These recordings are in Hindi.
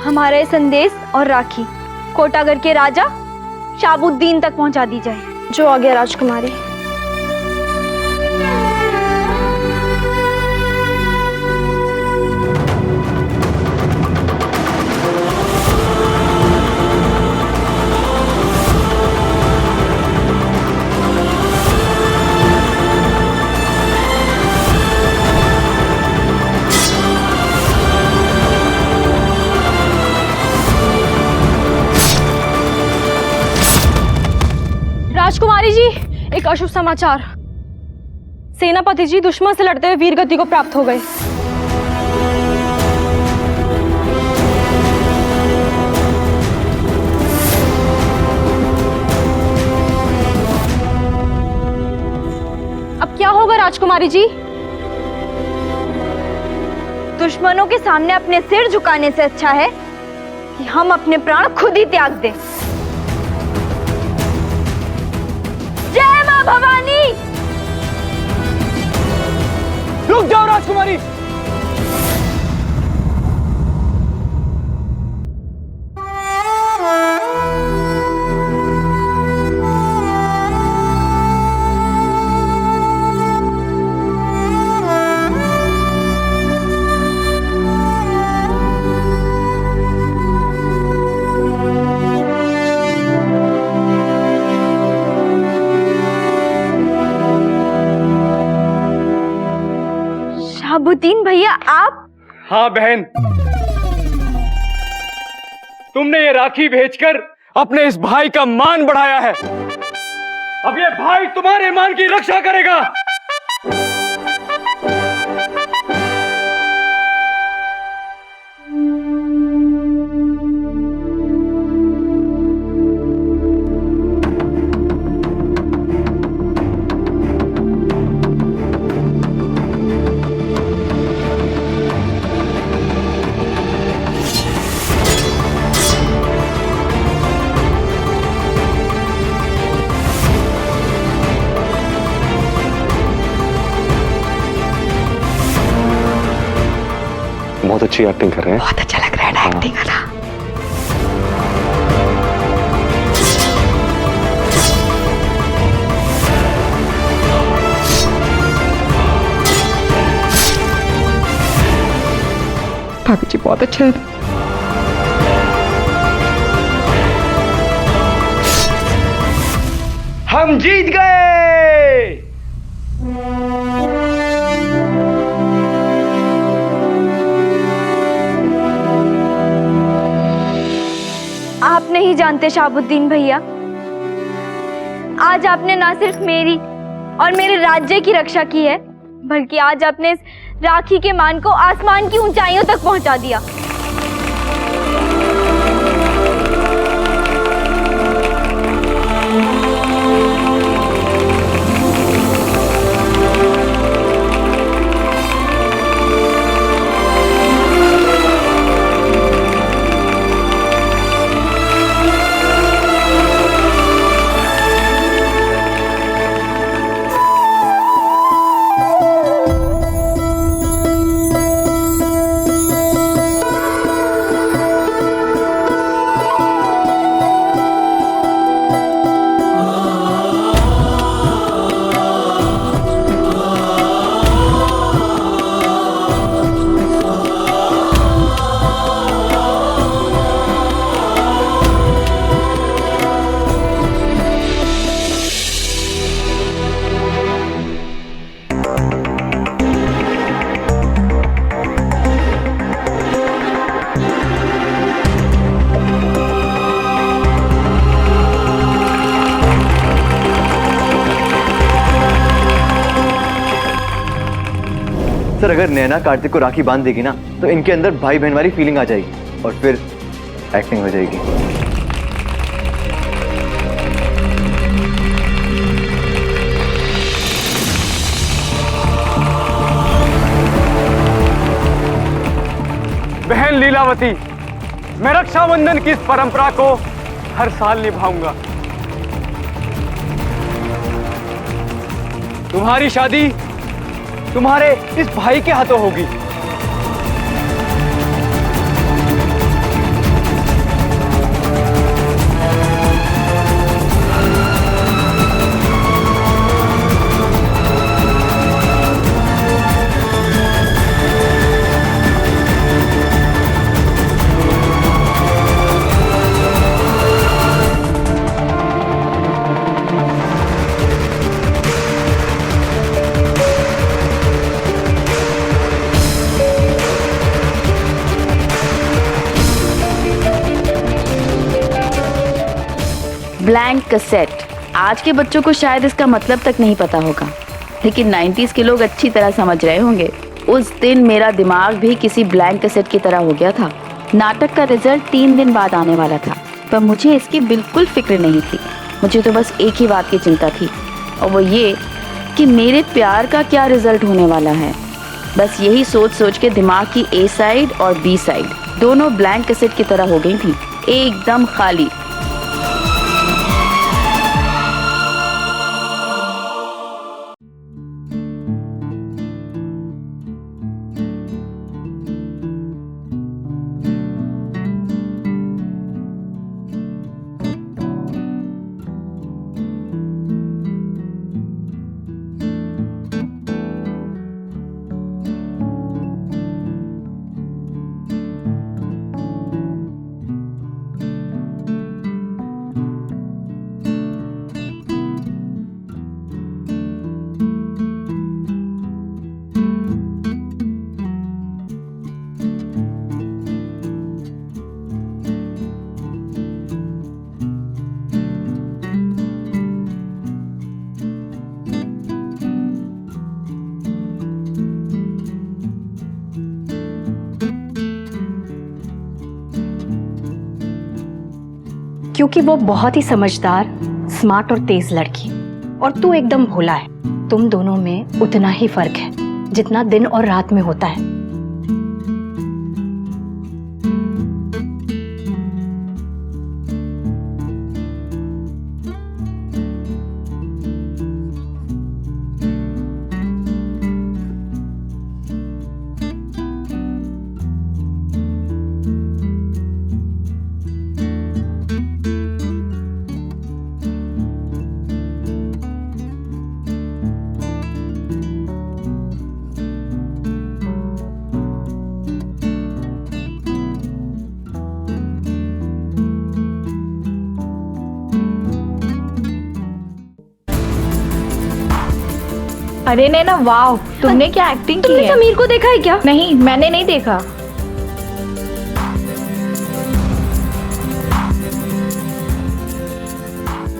हमारा ये संदेश और राखी कोटागढ़ के राजा शाहबुद्दीन तक पहुंचा दी जाए। जो आ गया राजकुमारी। राजकुमारी जी, एक अशुभ समाचार। सेनापति जी दुश्मन से लड़ते हुए वीरगति को प्राप्त हो गए। अब क्या होगा राजकुमारी जी? दुश्मनों के सामने अपने सिर झुकाने से अच्छा है कि हम अपने प्राण खुद ही त्याग दें। जय मां भवानी। रुक जाओ राजकुमारी। शाहबुद्दीन भैया आप? हाँ बहन, तुमने ये राखी भेजकर अपने इस भाई का मान बढ़ाया है। अब ये भाई तुम्हारे मान की रक्षा करेगा। बहुत अच्छी एक्टिंग कर रहे हैं। बहुत अच्छा लग रहा है ना एक्टिंग वाला। भाभी जी बहुत अच्छे हैं। हम जीत गए। आप नहीं जानते शाहबुद्दीन भैया, आज आपने ना सिर्फ मेरी और मेरे राज्य की रक्षा की है, बल्कि आज आपने इस राखी के मान को आसमान की ऊंचाइयों तक पहुंचा दिया। सर अगर नैना कार्तिक को राखी बांध देगी ना तो इनके अंदर भाई बहन वाली फीलिंग आ जाएगी और फिर एक्टिंग हो जाएगी। बहन लीलावती, मैं रक्षाबंधन की इस परंपरा को हर साल निभाऊंगा। तुम्हारी शादी तुम्हारे इस भाई के हाथों होगी। Blank cassette. आज के बच्चों को शायद इसका मतलब तक नहीं पता होगा, लेकिन 90s के लोग अच्छी तरह समझ रहे होंगे। उस दिन मेरा दिमाग भी किसी ब्लैंक कैसेट की तरह हो गया था। नाटक का रिजल्ट 3 दिन बाद आने वाला था, पर मुझे इसकी बिल्कुल फिक्र नहीं थी। मुझे तो बस एक ही बात की चिंता थी, और वो ये कि मेरे प्यार का क्या रिजल्ट होने वाला है। बस यही सोच सोच के दिमाग की ए साइड और बी साइड दोनों ब्लैंक कैसेट की तरह हो गई थी, एकदम खाली। क्योंकि वो बहुत ही समझदार, स्मार्ट और तेज लड़की, और तू एकदम भोला है। तुम दोनों में उतना ही फर्क है जितना दिन और रात में होता है। अरे नैना, वाह, तुमने क्या एक्टिंग की तुमने है। समीर को देखा है क्या? नहीं, मैंने नहीं देखा।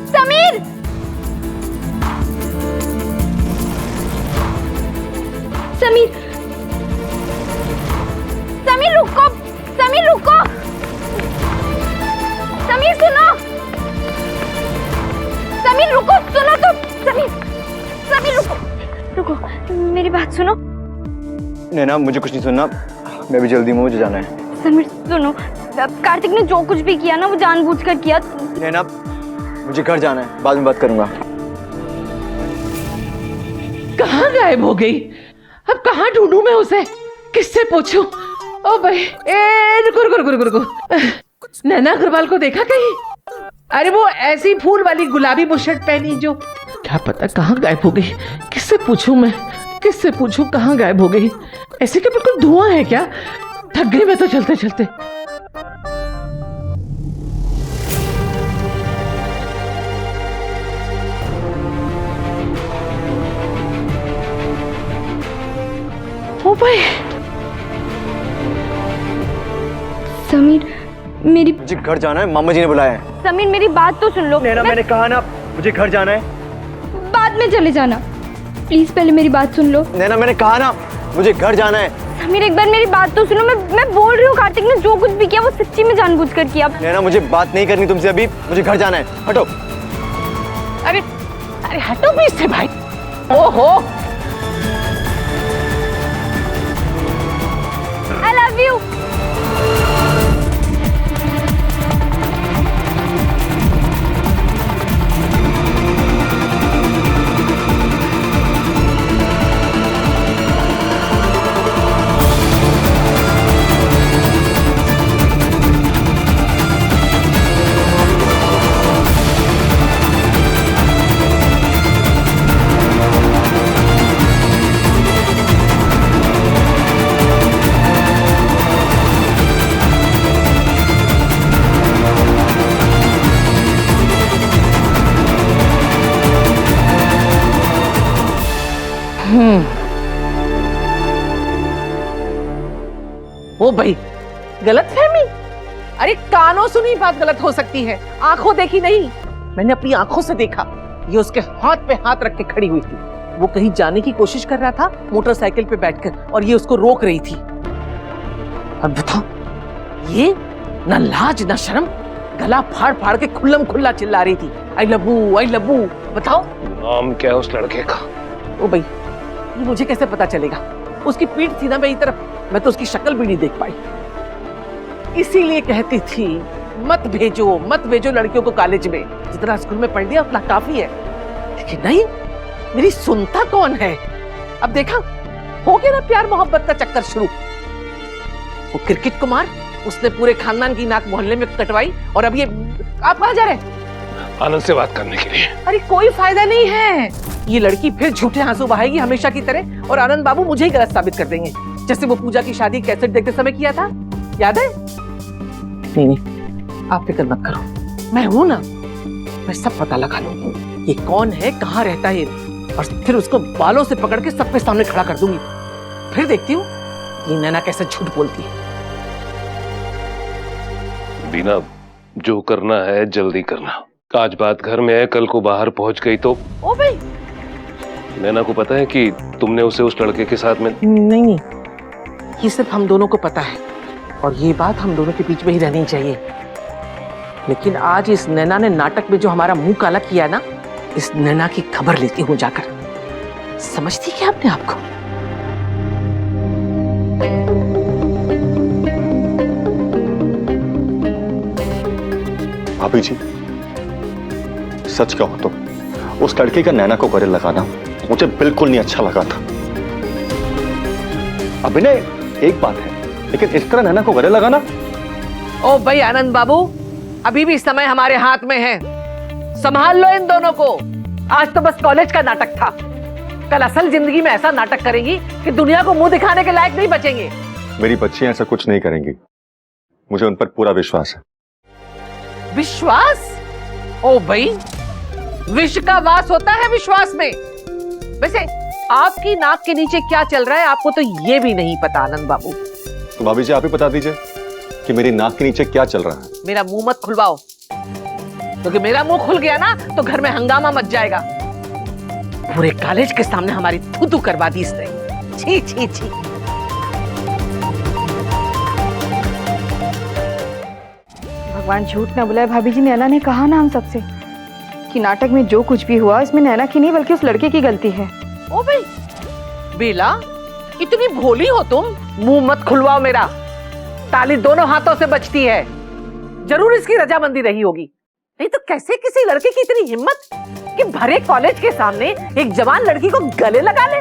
समीर! समीर! समीर रुको! समीर रुको! समीर सुनो! समीर रुको! सुनो तो! समीर! समीर रुको! रुको, मेरी बात सुनो। नैना, मुझे कुछ नहीं सुनना, मैं भी जल्दी में, मुझे जाना है। समीर सुनो, कार्तिक ने जो कुछ भी किया ना वो जानबूझकर किया। नैना, मुझे घर जाना है, बाद में बात करूंगा। कहाँ गायब हो गई? अब कहाँ ढूंढूं मैं उसे? किससे पूछूं? ओ भाई, रुको रुको रुको रुको रुको। नैना अग्रवाल को देखा कहीं? अरे वो ऐसी फूल वाली गुलाबी बुशर्ट पहनी जो, क्या पता कहाँ गायब हो गई। किससे पूछूं मैं? किससे पूछूं कहाँ गायब हो गई? ऐसे क्या बिल्कुल धुआं है क्या? थक गई मैं तो चलते चलते। ओ भाई, समीर मेरी मुझे घर जाना है, मामा जी ने बुलाया है। समीर मेरी बात तो सुन लो। नैना, मैंने कहा ना, मुझे घर जाना है। बाद में चले जाना, प्लीज पहले मेरी बात सुन लो। नैना, मैंने कहा ना, मुझे घर जाना है। समीर एक बार मेरी बात तो सुनो। मैं बोल रही हूँ, कार्तिक ने जो कुछ भी किया वो सच्ची में जानबूझकर किया। नैना, मुझे बात नहीं करनी तुमसे अभी, मुझे घर जाना है, हटो। अरे अरे हटो भी इससे भाई। ओहो, आई लव यू। ओ भाई, गलत फहमी? अरे कानों सुनी बात गलत हो सकती है, आंखों देखी नहीं। मैंने अपनी आंखों से देखा, ये उसके हाथ पे हाथ रख के खड़ी हुई थी। वो कहीं जाने की कोशिश कर रहा था मोटरसाइकिल पे बैठकर, और ये उसको रोक रही थी। अब बताओ, ये ना लाज ना शर्म, गला फाड़ फाड़ के खुल्लम खुल्ला चिल्ला रही थी, I love you, I love you. बताओ नाम क्या है उस लड़के का? ओ भाई, ये मुझे कैसे पता चलेगा? उसकी पीठ थी ना मेरी तरफ, मैं तो उसकी शक्ल भी नहीं देख पाई। इसीलिए कहती थी मत भेजो लड़कियों को कॉलेज में, जितना स्कूल में पढ़ लिया उतना काफी है। लेकिन नहीं, मेरी सुनता कौन है? अब देखा, हो गया ना प्यार मोहब्बत का चक्कर शुरू। वो क्रिकेट कुमार, उसने पूरे खानदान की नाक मोहल्ले में कटवाई, और अब ये आप कहाँ जा रहे हैं? आनंद से बात करने के लिए। अरे कोई फायदा नहीं है, ये लड़की फिर झूठे आंसू बहाएगी हमेशा की तरह, और आनंद बाबू मुझे ही गलत साबित कर देंगे, जैसे वो पूजा की शादी कैसेट देखते समय किया था, याद है? नहीं, आप फिक्र मत करो, मैं हूं ना, मैं सब पता लगा लूंगी ये कौन है, कहाँ रहता है, और फिर उसको बालों से पकड़ के सबके सामने खड़ा कर दूंगी। फिर देखती हूँ ये नैना कैसे झूठ बोलती है। बीना, जो करना है जल्दी करना। आज बात घर में है, कल को बाहर पहुंच गई तो। ओ भाई, नैना को पता है कि तुमने उसे उस लड़के के साथ में? नहीं, ये सिर्फ हम दोनों को पता है, और ये बात हम दोनों के बीच में ही रहनी चाहिए। लेकिन आज इस नैना ने नाटक में जो हमारा मुंह काला किया ना, इस नैना की खबर लेती हूँ जाकर। समझती क्या अपने आप को? भाभी जी, सच कहो तो उस लड़के का नैना को गले लगाना मुझे बिल्कुल नहीं अच्छा लगा था। अभिनय एक बात है, लेकिन इस तरह नैना को गले लगाना? ओ भाई आनंद बाबू, अभी भी समय हमारे हाथ में है, संभाल लो इन दोनों को। आज तो बस कॉलेज का नाटक था, कल असल जिंदगी में ऐसा नाटक करेंगी कि दुनिया को मुंह दिखाने के लायक नहीं बचेंगे। मेरी बच्चियां ऐसा कुछ नहीं करेंगी, मुझे उन पर पूरा विश्वास है। विश्वास? ओ भाई, विष का वास होता है विश्वास में। वैसे आपकी नाक के नीचे क्या चल रहा है आपको तो ये भी नहीं पता आनंद बाबू। तो भाभी जी आप ही बता दीजिए कि मेरी नाक के नीचे क्या चल रहा है। मेरा मुंह मत खुलवाओ, क्योंकि मेरा मुंह खुल गया ना तो घर में हंगामा मच जाएगा। पूरे कॉलेज के सामने हमारी थू-थू करवा दी इसने। छी छी छी। भगवान झूठ ना बुलाए, भाभी जी नैना ने कहा ना हम सबसे कि नाटक में जो कुछ भी हुआ इसमें नैना की नहीं बल्कि उस लड़के की गलती है। ओ भाई, बेला इतनी भोली हो तुम? मुंह मत खुलवाओ मेरा, ताली दोनों हाथों से बचती है। जरूर इसकी रजामंदी रही होगी, नहीं तो कैसे किसी लड़के की इतनी हिम्मत कि भरे कॉलेज के सामने एक जवान लड़की को गले लगा ले।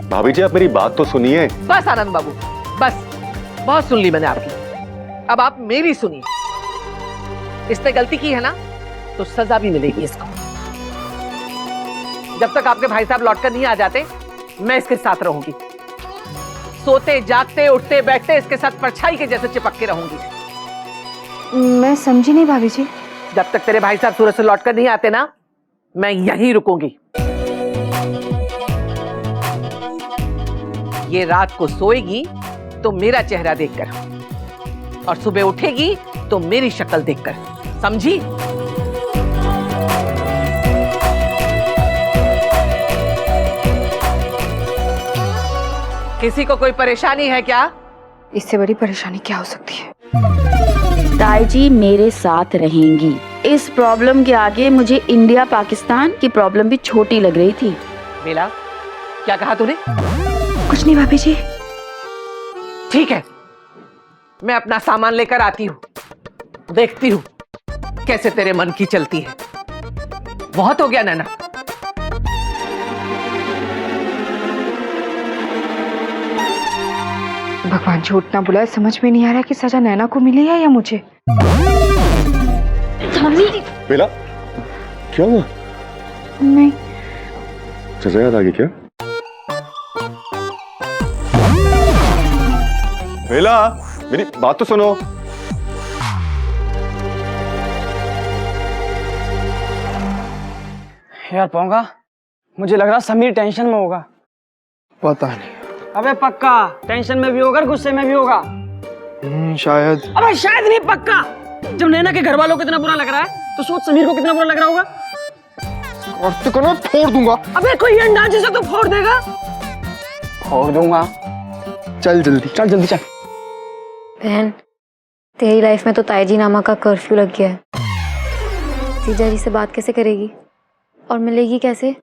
भाभी जी आप मेरी बात तो सुनिए। बस आनंद बाबू, बस, बहुत सुन ली मैंने आपकी, अब आप मेरी सुनिए। इसने गलती की है ना तो सजा भी मिलेगी इसको। जब तक आपके भाई साहब लौटकर नहीं आ जाते मैं इसके साथ रहूंगी, सोते जागते उठते बैठते इसके साथ परछाई के जैसे चिपक के रहूंगी। मैं समझी नहीं भाभी जी। जब तक तेरे भाई साहब सूरत से लौटकर नहीं आते ना, मैं यहीं रुकूंगी। ये रात को सोएगी तो मेरा चेहरा देखकर, और सुबह उठेगी तो मेरी शक्ल देखकर, समझी? किसी को कोई परेशानी है क्या? इससे बड़ी परेशानी क्या हो सकती है? ताई जी मेरे साथ रहेंगी। इस प्रॉब्लम के आगे मुझे इंडिया पाकिस्तान की प्रॉब्लम भी छोटी लग रही थी। बेला, क्या कहा तूने? कुछ नहीं भाभी जी। ठीक है, मैं अपना सामान लेकर आती हूँ, देखती हूँ कैसे तेरे मन की चलती है। बहुत हो गया नैना। भगवान झूठ ना बुलाए, समझ में नहीं आ रहा कि सजा नैना को मिली है या मुझे। बेला क्या हुआ? नहीं, सजा याद आ गई क्या? बेला मेरी बात तो सुनो। यार पोंगा, मुझे लग रहा समीर टेंशन में होगा। पता नहीं। अबे पक्का टेंशन में भी होगा, गुस्से में भी होगा। शायद। अबे शायद नहीं, पक्का। जब नैना के घर वालों को इतना बुरा लग रहा है तो सोच समीर को कितना बुरा लग रहा होगा। कार्तिक को ना फोड़ दूंगा। अबे कोई अंदाजे से तो फोड़ देगा। फोड़ दूंगा। चल जल्दी चल जल्दी चल। बहन, तेरी लाइफ में तो ताईजी नामा का कर्फ्यू लग गया है। जीजा जी से बात कैसे करेगी और मिलेगी कैसे?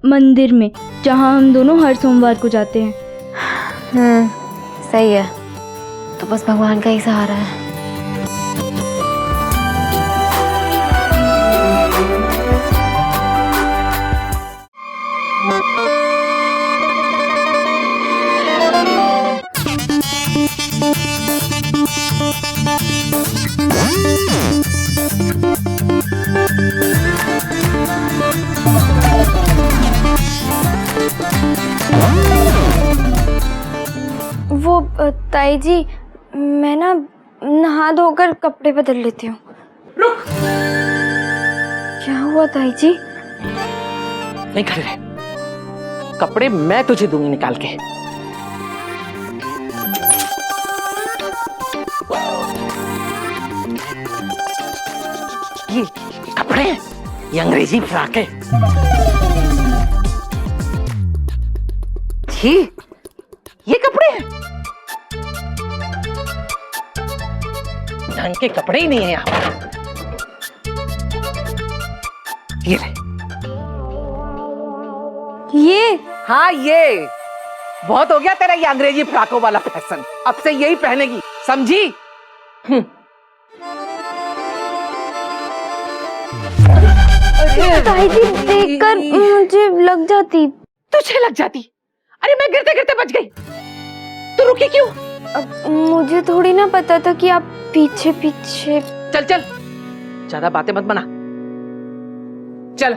मंदिर में, जहाँ हम दोनों हर सोमवार को जाते हैं। सही है, तो बस भगवान का ही सहारा है। वो ताई जी, मैं ना नहा धोकर कपड़े बदल लेती हूँ। रुक। क्या हुआ ताई जी? नहीं खड़े रहे, कपड़े मैं तुझे दूंगी निकाल के। ये कपड़े हैं, ये अंग्रेजी फ्रॉक है। ये कपड़े हैं, ढंग के कपड़े ही नहीं है यहाँ पर। ये ले। ये? हाँ ये बहुत हो गया तेरा ये अंग्रेजी फ्राकों वाला फैशन, अब से यही पहनेगी, समझी? ताई जी देखकर मुझे लग जाती। तुझे लग जाती? अरे मैं गिरते गिरते बच गई, तू रुकी क्यों? अब मुझे थोड़ी ना पता था कि आप पीछे पीछे। चल चल, ज्यादा बातें मत बना, चल।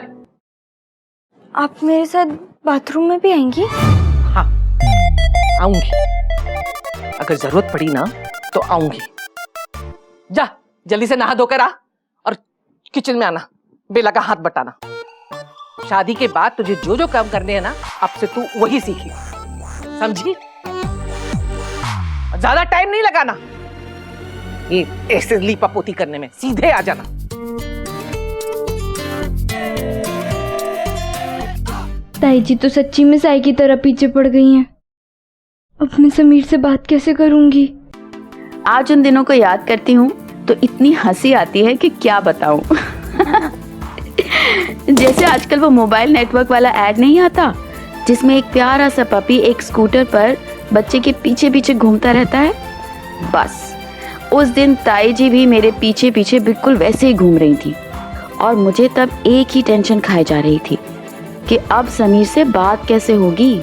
आप मेरे साथ बाथरूम में भी आएंगी? हाँ आऊंगी, अगर जरूरत पड़ी ना तो आऊंगी। जा जल्दी से नहा धोकर आ और किचन में आना, बेला का हाथ बटाना। शादी के बाद तुझे जो जो काम करने हैं ना, अब से तू वही सीखी, समझी? ज्यादा टाइम नहीं लगाना ये ऐसे लीपापोती करने में, सीधे आ जाना। ताई जी तो सच्ची में साई की तरह पीछे पड़ गई हैं। अब मैं समीर से बात कैसे करूंगी? आज उन दिनों को याद करती हूँ तो इतनी हंसी आती है कि क्या बताऊं। जैसे आजकल वो मोबाइल नेटवर्क वाला ऐड नहीं आता जिसमें एक प्यारा सा पपी एक स्कूटर पर बच्चे के पीछे पीछे घूमता रहता है, बस उस दिन ताई जी भी मेरे पीछे पीछे बिल्कुल वैसे ही घूम रही थी। और मुझे तब एक ही टेंशन खाई जा रही थी कि अब समीर से बात कैसे होगी।